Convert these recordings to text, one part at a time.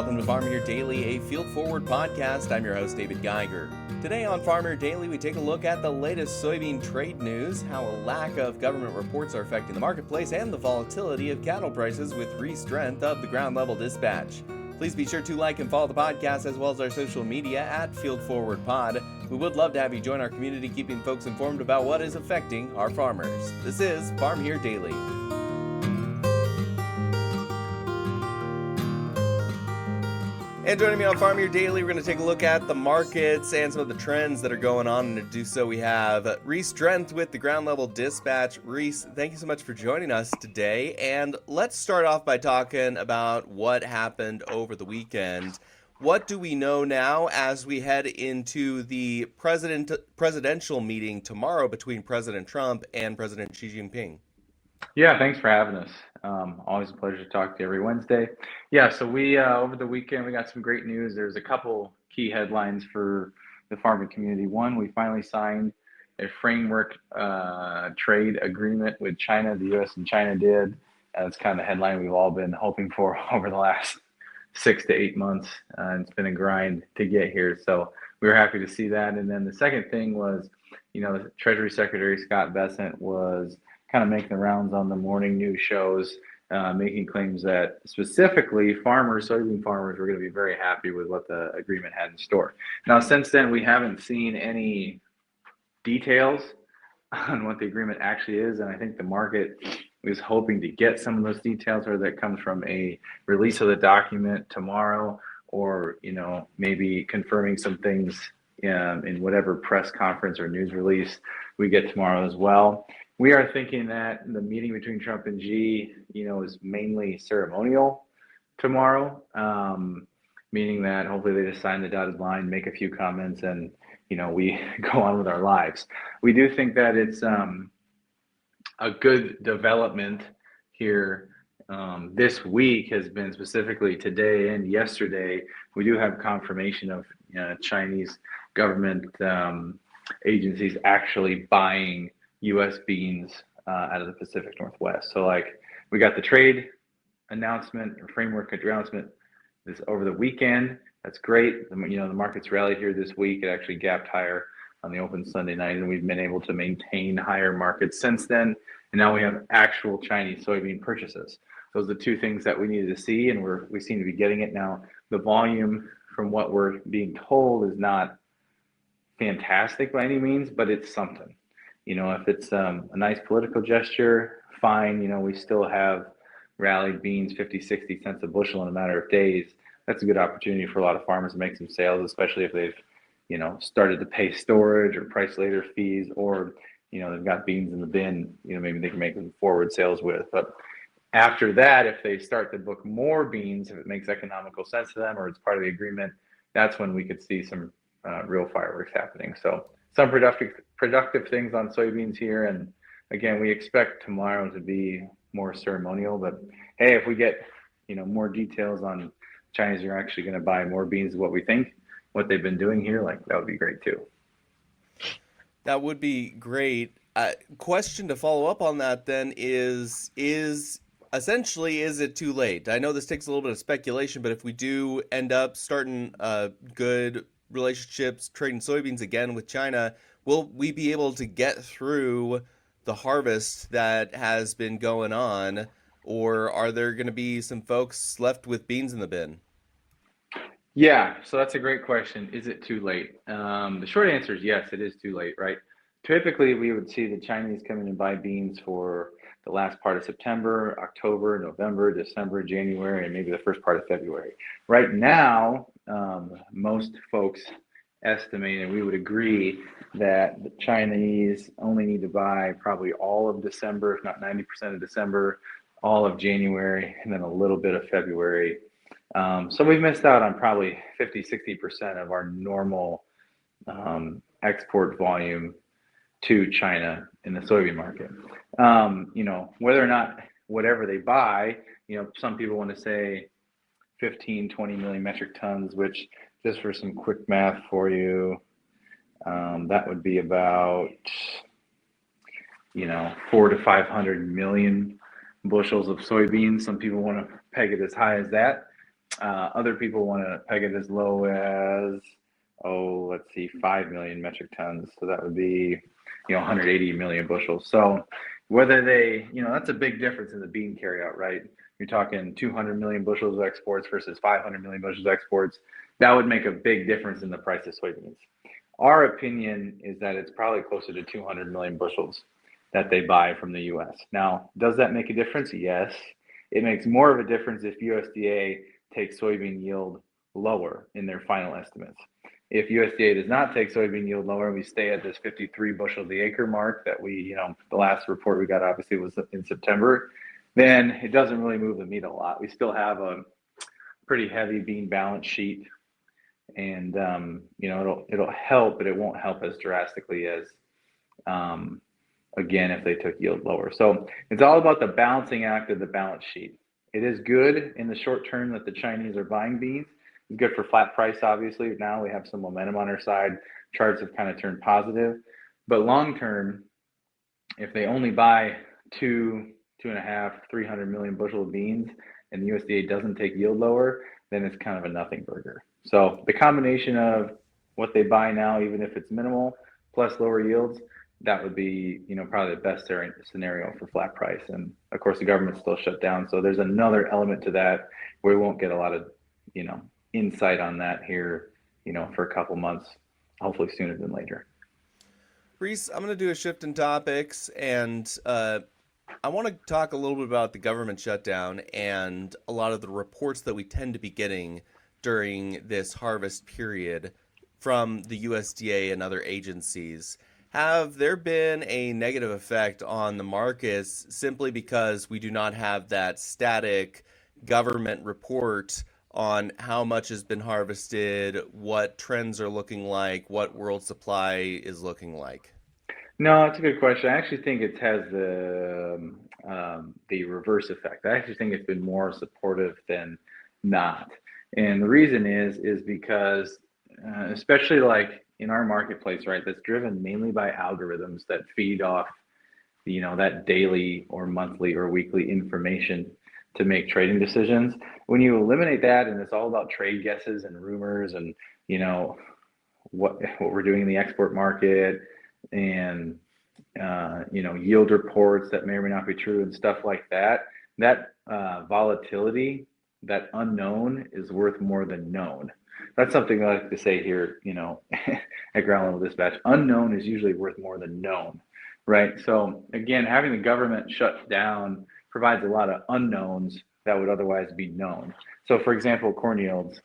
welcome to Farmer Daily, a field forward podcast. I'm your host, David Geiger. Today on Farmer Daily, we take a look at the latest soybean trade news, how a lack of government reports are affecting the marketplace, and the volatility of cattle prices with Reese Drenth of the Ground Level Dispatch. Please be sure to like and follow the podcast as well as our social media at Field Forward Pod. We would love to have you join our community, keeping folks informed about what is affecting our farmers. This is Farm Here Daily. And joining me on Farm Here Daily, we're going to take a look at the markets and some of the trends that are going on. And to do so, we have Reese Drenth with the Ground Level Dispatch. Reese, thank you so much for joining us today. And let's start off by talking about what happened over the weekend. What do we know now as we head into the presidential meeting tomorrow between President Trump and President Xi Jinping? Yeah, thanks for having us. Always a pleasure to talk to you every Wednesday. Yeah, so we over the weekend we got some great news. There's a couple key headlines for the farming community. One, we finally signed a framework trade agreement with China. The U.S. and China did. That's kind of the headline we've all been hoping for over the last 6 to 8 months. It's been a grind to get here, so we were happy to see that. And then the second thing was, the Treasury Secretary Scott Bessent was kind of making the rounds on the morning news shows, making claims that specifically soybean farmers were going to be very happy with what the agreement had in store. Now, since then, we haven't seen any details on what the agreement actually is, and I think the market is hoping to get some of those details, or that comes from a release of the document tomorrow, or maybe confirming some things in whatever press conference or news release we get tomorrow as well. We are thinking that the meeting between Trump and Xi, is mainly ceremonial tomorrow, meaning that hopefully they just sign the dotted line, make a few comments, and we go on with our lives. We do think that it's a good development here. This week has been, specifically today and yesterday, we do have confirmation of Chinese government agencies actually buying U.S. beans out of the Pacific Northwest. So we got the trade announcement or framework announcement this over the weekend. That's great. The markets rallied here this week. It actually gapped higher on the open Sunday night, and we've been able to maintain higher markets since then. And now we have actual Chinese soybean purchases. Those are the two things that we needed to see, and we seem to be getting it now. The volume, from what we're being told, is not fantastic by any means, but it's something. If it's a nice political gesture, fine. We still have rallied beans 50, 60 cents a bushel in a matter of days. That's a good opportunity for a lot of farmers to make some sales, especially if they've, started to pay storage or price later fees, or, they've got beans in the bin, maybe they can make some forward sales with. But after that, if they start to book more beans, if it makes economical sense to them or it's part of the agreement, that's when we could see some real fireworks happening. So some productive things on soybeans here, and again, we expect tomorrow to be more ceremonial. But hey, if we get more details on Chinese are actually going to buy more beans than what we think, what they've been doing here, that would be great too. That would be great. Question to follow up on that then is essentially, is it too late? I know this takes a little bit of speculation, but if we do end up starting good relationships, trading soybeans again with China, will we be able to get through the harvest that has been going on, or are there going to be some folks left with beans in the bin? Yeah, so that's a great question. Is it too late? The short answer is yes, it is too late, right? Typically, we would see the Chinese come in and buy beans for the last part of September, October, November, December, January, and maybe the first part of February. Right now, most folks estimate, and we would agree, that the Chinese only need to buy probably all of December, if not 90% of December, all of January, and then a little bit of February. So we've missed out on probably 50, 60% of our normal export volume to China in the soybean market. Whether or not whatever they buy, some people want to say 15, 20 million metric tons, which, just for some quick math for you, that would be about 400 to 500 million bushels of soybeans. Some people want to peg it as high as that. Other people want to peg it as low as, let's see, 5 million metric tons. So that would be, 180 million bushels. So whether they, that's a big difference in the bean carryout, right? You're talking 200 million bushels of exports versus 500 million bushels of exports. That would make a big difference in the price of soybeans. Our opinion is that it's probably closer to 200 million bushels that they buy from the US. Now, does that make a difference? Yes. It makes more of a difference if USDA takes soybean yield lower in their final estimates. If USDA does not take soybean yield lower, we stay at this 53 bushel the acre mark that we, the last report we got obviously was in September, then it doesn't really move the needle a lot. We still have a pretty heavy bean balance sheet, and it'll help, but it won't help as drastically as again if they took yield lower. So it's all about the balancing act of the balance sheet. It is good in the short term that the Chinese are buying beans. It's good for flat price, obviously. Now we have some momentum on our side. Charts have kind of turned positive. But long term, if they only buy 2.5, 300 million bushel of beans and the USDA doesn't take yield lower, then it's kind of a nothing burger. So the combination of what they buy now, even if it's minimal, plus lower yields, that would be, probably the best scenario for flat price. And of course, the government's still shut down. So there's another element to that where we won't get a lot of, insight on that here, for a couple months, hopefully sooner than later. Reese, I'm going to do a shift in topics, and I want to talk a little bit about the government shutdown and a lot of the reports that we tend to be getting during this harvest period from the USDA and other agencies. Have there been a negative effect on the markets simply because we do not have that static government report on how much has been harvested, what trends are looking like, what world supply is looking like? No, that's a good question. I actually think it has the reverse effect. I actually think it's been more supportive than not. And the reason is because especially like in our marketplace, right, that's driven mainly by algorithms that feed off, that daily or monthly or weekly information to make trading decisions. When you eliminate that and it's all about trade guesses and rumors and, what we're doing in the export market and, yield reports that may or may not be true and stuff like that, that volatility, that unknown is worth more than known. That's something I like to say here, at ground level dispatch. Unknown is usually worth more than known, right? So again, having the government shut down provides a lot of unknowns that would otherwise be known. So for example, corn yields,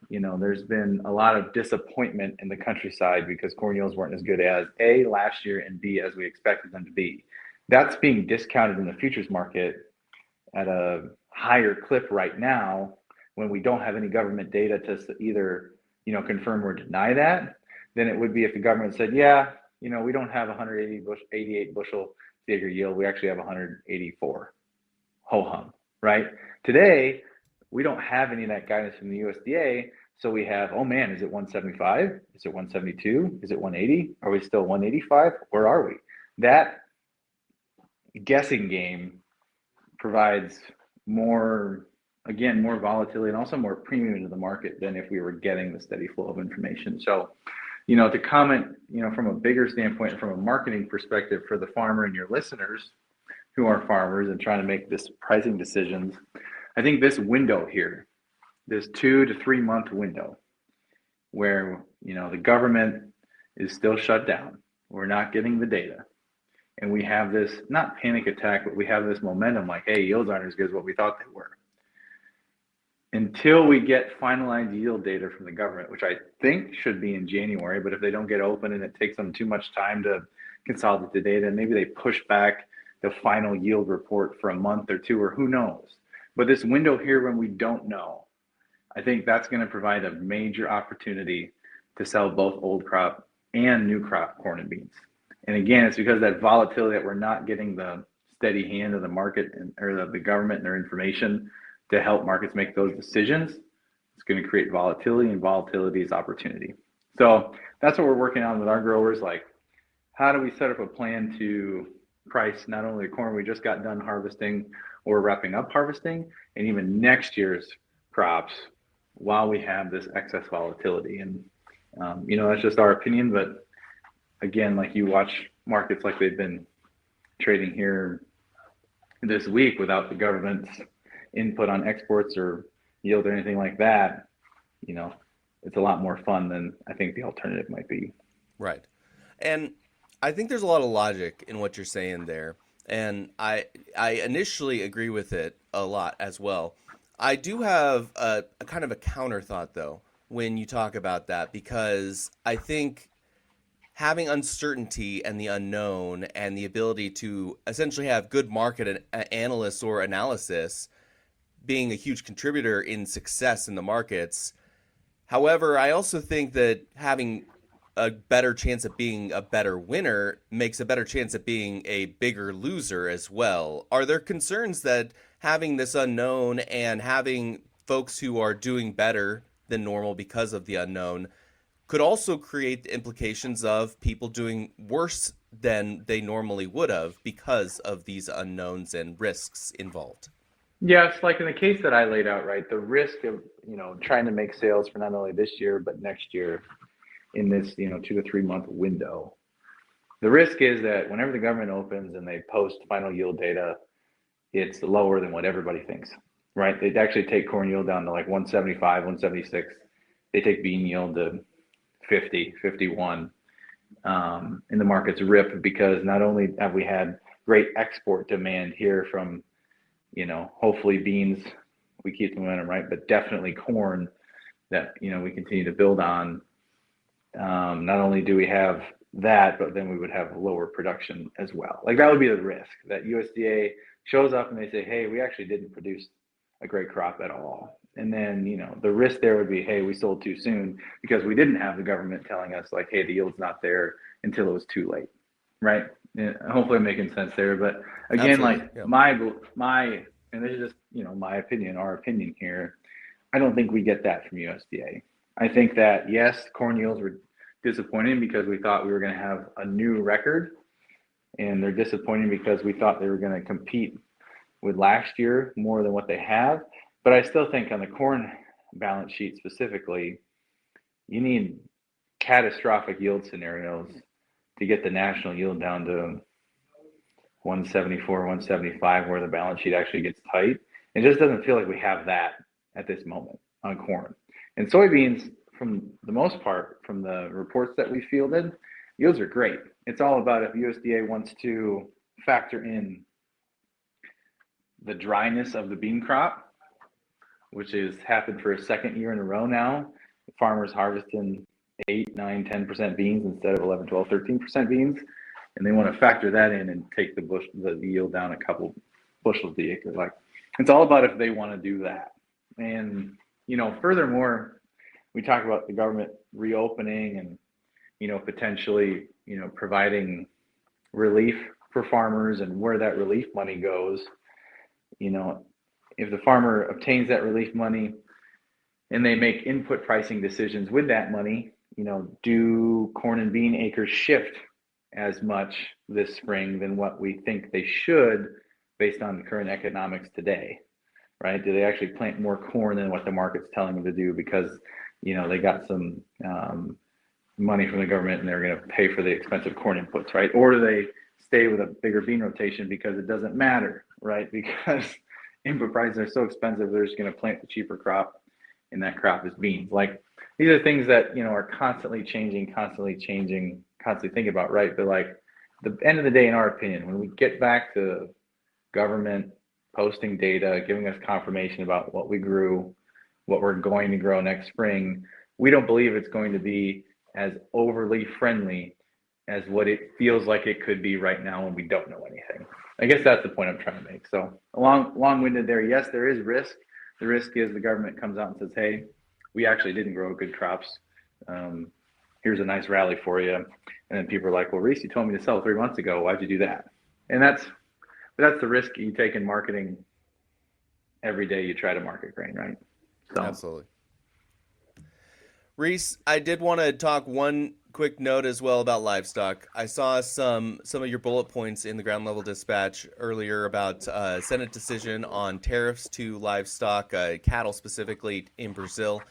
there's been a lot of disappointment in the countryside because corn yields weren't as good as A, last year, and B, as we expected them to be. That's being discounted in the futures market at a higher clip right now when we don't have any government data to either, confirm or deny that, than it would be if the government said, yeah, we don't have 188 bushel acre yield. We actually have 184. Ho hum, right? Today, we don't have any of that guidance from the USDA. So we have, oh man, is it 175? Is it 172? Is it 180? Are we still 185? Where are we? That guessing game provides more volatility and also more premium to the market than if we were getting the steady flow of information. So, to comment, from a bigger standpoint, from a marketing perspective for the farmer and your listeners who are farmers and trying to make this pricing decisions, I think this window here, this 2 to 3 month window where, the government is still shut down, we're not getting the data, and we have this, not panic attack, but we have this momentum like, hey, yields aren't as good as what we thought they were. Until we get finalized yield data from the government, which I think should be in January, but if they don't get open and it takes them too much time to consolidate the data, maybe they push back the final yield report for a month or two, or who knows. But this window here when we don't know, I think that's going to provide a major opportunity to sell both old crop and new crop corn and beans. And again, it's because of that volatility that we're not getting the steady hand of the market or the government and their information to help markets make those decisions. It's going to create volatility, and volatility is opportunity. So that's what we're working on with our growers. Like, how do we set up a plan to price not only the corn we just got done harvesting or wrapping up harvesting, and even next year's crops while we have this excess volatility. And, that's just our opinion. But again, like you watch markets like they've been trading here this week without the government's input on exports or yield or anything like that, it's a lot more fun than I think the alternative might be. Right. And I think there's a lot of logic in what you're saying there. And I initially agree with it a lot as well. I do have a kind of a counter thought though when you talk about that, because I think having uncertainty and the unknown and the ability to essentially have good market analysts or analysis being a huge contributor in success in the markets. However, I also think that having a better chance of being a better winner makes a better chance of being a bigger loser as well. Are there concerns that having this unknown and having folks who are doing better than normal because of the unknown could also create the implications of people doing worse than they normally would have because of these unknowns and risks involved? Yes, like in the case that I laid out, right, the risk of, trying to make sales for not only this year, but next year in this, 2 to 3 month window. The risk is that whenever the government opens and they post final yield data, it's lower than what everybody thinks, right? They'd actually take corn yield down to like 175, 176. They take bean yield to 50, 51. And the market's ripped because not only have we had great export demand here from, hopefully beans, we keep the momentum, right? But definitely corn that, we continue to build on. Not only do we have that, but then we would have lower production as well. Like that would be the risk that USDA shows up and they say, hey, we actually didn't produce a great crop at all. And then, the risk there would be, hey, we sold too soon because we didn't have the government telling us like, hey, the yield's not there until it was too late, right? And hopefully I'm making sense there. But again, Absolutely. like Yeah. my, and this is just, my opinion, our opinion here. I don't think we get that from USDA. I think that yes, corn yields were disappointing because we thought we were going to have a new record, and they're disappointing because we thought they were going to compete with last year more than what they have. But I still think on the corn balance sheet specifically, you need catastrophic yield scenarios to get the national yield down to 174, 175, where the balance sheet actually gets tight. It just doesn't feel like we have that at this moment on corn. And soybeans, from the most part, from the reports that we fielded, yields are great. It's all about if USDA wants to factor in the dryness of the bean crop, which has happened for a second year in a row now. Farmers harvesting 8, 9, 10% beans instead of 11, 12, 13% beans. And they want to factor that in and take the yield down a couple bushels the acre. Like, it's all about if they want to do that. And, furthermore, we talk about the government reopening and, potentially, providing relief for farmers and where that relief money goes. If the farmer obtains that relief money and they make input pricing decisions with that money, do corn and bean acres shift as much this spring than what we think they should based on the current economics today, right? Do they actually plant more corn than what the market's telling them to do because, they got some money from the government and they're going to pay for the expensive corn inputs, right? Or do they stay with a bigger bean rotation because it doesn't matter, right? Because input prices are so expensive, they're just going to plant the cheaper crop, and that crop is beans. Like, these are things that, are constantly changing, constantly thinking about, right? But like, the end of the day, in our opinion, when we get back to government posting data, giving us confirmation about what we grew, what we're going to grow next spring, we don't believe it's going to be as overly friendly as what it feels like it could be right now when we don't know anything. I guess that's the point I'm trying to make. So long-winded there. Yes, there is risk. The risk is the government comes out and says, hey, we actually didn't grow good crops. Here's a nice rally for you. And then people are like, well, Reese, you told me to sell 3 months ago. Why'd you do that? And that's the risk you take in marketing. Every day you try to market grain, right? So. Absolutely. Reese, I did want to talk one quick note as well about livestock. I saw some of your bullet points in the ground level dispatch earlier about Senate decision on tariffs to livestock, cattle specifically in Brazil.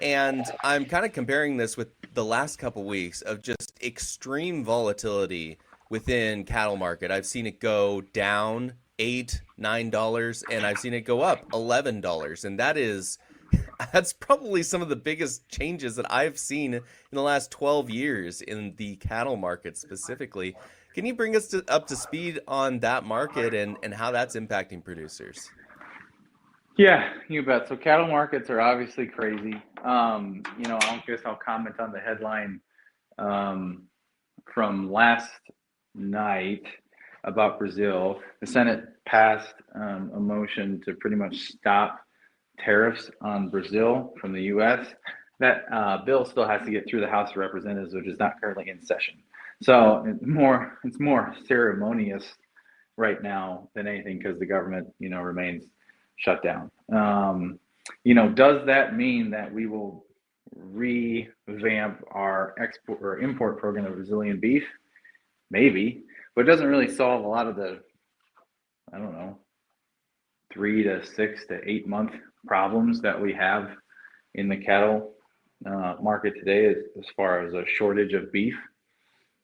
And I'm kind of comparing this with the last couple weeks of just extreme volatility within cattle market. I've seen it go down $8, $9, and I've seen it go up $11. And that's probably some of the biggest changes that I've seen in the last 12 years in the cattle market specifically. Can you bring us up to speed on that market and how that's impacting producers? Yeah, you bet. So cattle markets are obviously crazy. I guess I'll comment on the headline um, from last night about Brazil. The Senate passed a motion to pretty much stop tariffs on Brazil from the U.S. That bill still has to get through the House of Representatives, which is not currently in session. So it's more ceremonious right now than anything because the government, remains shut down. Does that mean that we will revamp our export or import program of Brazilian beef? Maybe, but it doesn't really solve a lot of the, I don't know, 3 to 6 to 8 month problems that we have in the cattle market today as far as a shortage of beef.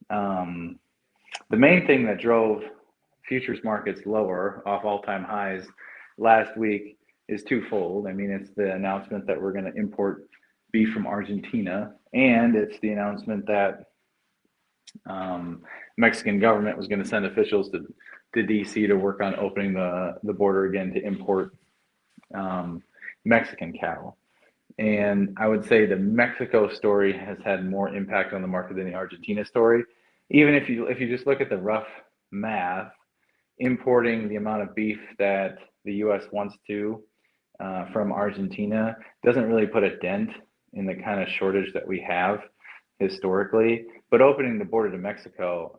The main thing that drove futures markets lower off all-time highs last week is twofold. I mean, it's the announcement that we're going to import beef from Argentina, and it's the announcement that Mexican government was going to send officials to DC to work on opening the border again to import Mexican cattle. And I would say the Mexico story has had more impact on the market than the Argentina story. Even if you just look at the rough math, importing the amount of beef that the U.S. wants to from Argentina doesn't really put a dent in the kind of shortage that we have historically. But opening the border to Mexico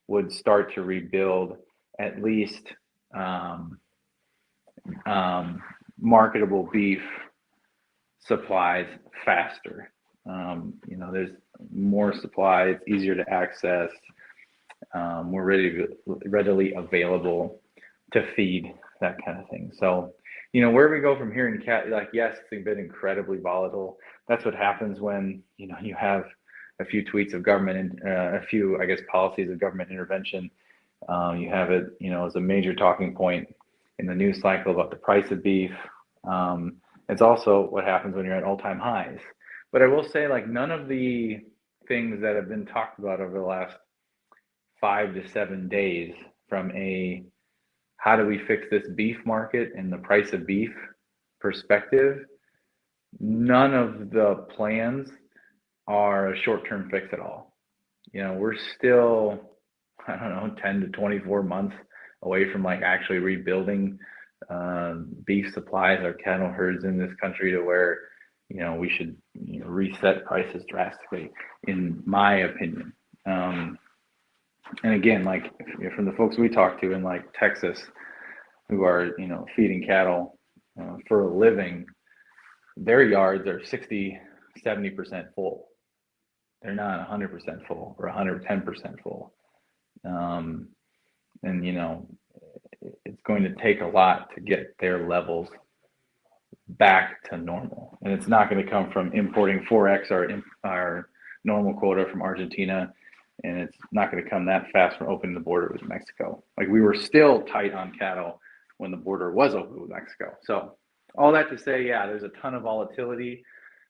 would start to rebuild at least marketable beef supplies faster. There's more supply, it's easier to access, more readily available to feed, that kind of thing. So, where we go from here in cat, like, yes, it's been incredibly volatile. That's what happens when, you have a few tweets of government, a few, I guess, policies of government intervention. You have it, as a major talking point in the news cycle about the price of beef. It's also what happens when you're at all-time highs. But I will say, like, none of the things that have been talked about over the last 5 to 7 days from a how do we fix this beef market and the price of beef perspective, none of the plans are a short-term fix at all. We're still, I don't know, 10 to 24 months away from like actually rebuilding beef supplies or cattle herds in this country to where, we should reset prices drastically, in my opinion. And again, like, from the folks we talk to in like Texas who are, feeding cattle for a living, their yards are 60, 70% full. They're not 100% full or 110% full. And, it's going to take a lot to get their levels back to normal. And it's not going to come from importing 4x our normal quota from Argentina. And it's not going to come that fast from opening the border with Mexico. Like, we were still tight on cattle when the border was open with Mexico. So all that to say, yeah, there's a ton of volatility.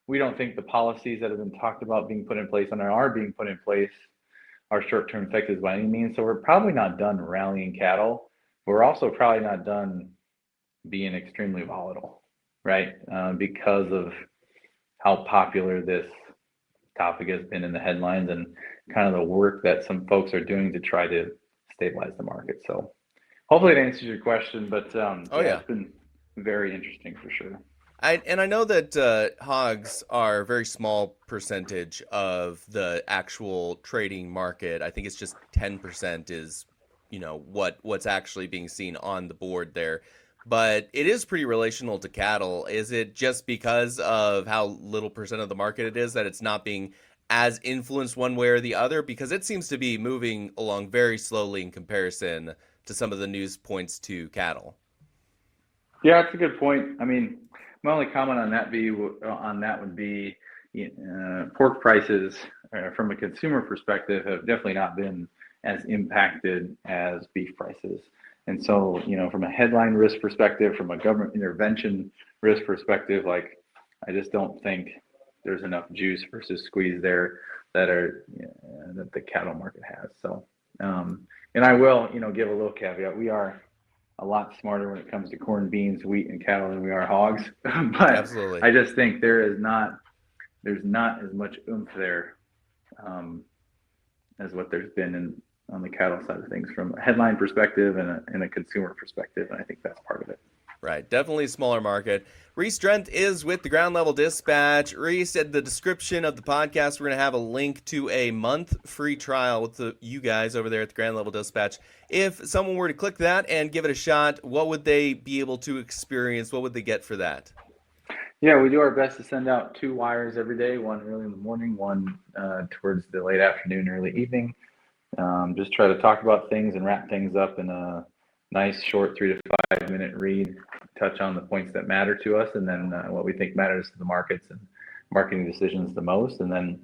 We don't think the policies that have been talked about being put in place and are being put in place are short-term fixes by any means. So we're probably not done rallying cattle. We're also probably not done being extremely volatile, right? Because of how popular this topic has been in the headlines and kind of the work that some folks are doing to try to stabilize the market. So hopefully it answers your question, but Yeah. it's been very interesting for sure. I know that hogs are a very small percentage of the actual trading market. I think it's just 10% is, what's actually being seen on the board there. but it is pretty relational to cattle. Is it just because of how little percent of the market it is that it's not being as influenced one way or the other? Because it seems to be moving along very slowly in comparison to some of the news points to cattle. Yeah, that's a good point. I mean, my only comment on that would be pork prices from a consumer perspective have definitely not been as impacted as beef prices. And so, from a headline risk perspective, from a government intervention risk perspective, like I just don't think there's enough juice versus squeeze there that the cattle market has. So, and I will, give a little caveat. We are a lot smarter when it comes to corn, beans, wheat, and cattle than we are hogs. But Absolutely. I just think there's not as much oomph there as what there's been on the cattle side of things from a headline perspective and a consumer perspective. And I think that's part of it. Right, definitely a smaller market. Reese Drenth is with the Ground Level Dispatch. Reese, at the description of the podcast, we're going to have a link to a month free trial with you guys over there at the Ground Level Dispatch. If someone were to click that and give it a shot, what would they be able to experience? What would they get for that? Yeah, we do our best to send out 2 wires every day, one early in the morning, one towards the late afternoon, early evening. Just try to talk about things and wrap things up in a nice, short 3 to 5 minute read, touch on the points that matter to us, and then what we think matters to the markets and marketing decisions the most, and then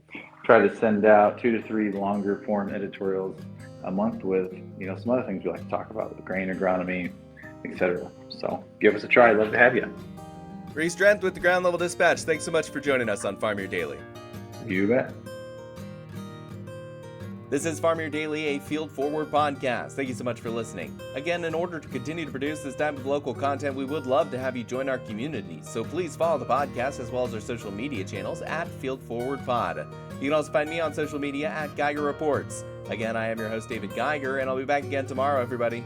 try to send out 2 to 3 longer form editorials a month with, some other things we like to talk about, with grain agronomy, etc. So give us a try. I'd love to have you. Reese Drenth with the Ground Level Dispatch. Thanks so much for joining us on Farm Your Daily. You bet. This is Farm Your Daily, a Field Forward podcast. Thank you so much for listening. Again, in order to continue to produce this type of local content, we would love to have you join our community. So please follow the podcast as well as our social media channels at Field Forward Pod. You can also find me on social media at Geiger Reports. Again, I am your host, David Geiger, and I'll be back again tomorrow, everybody.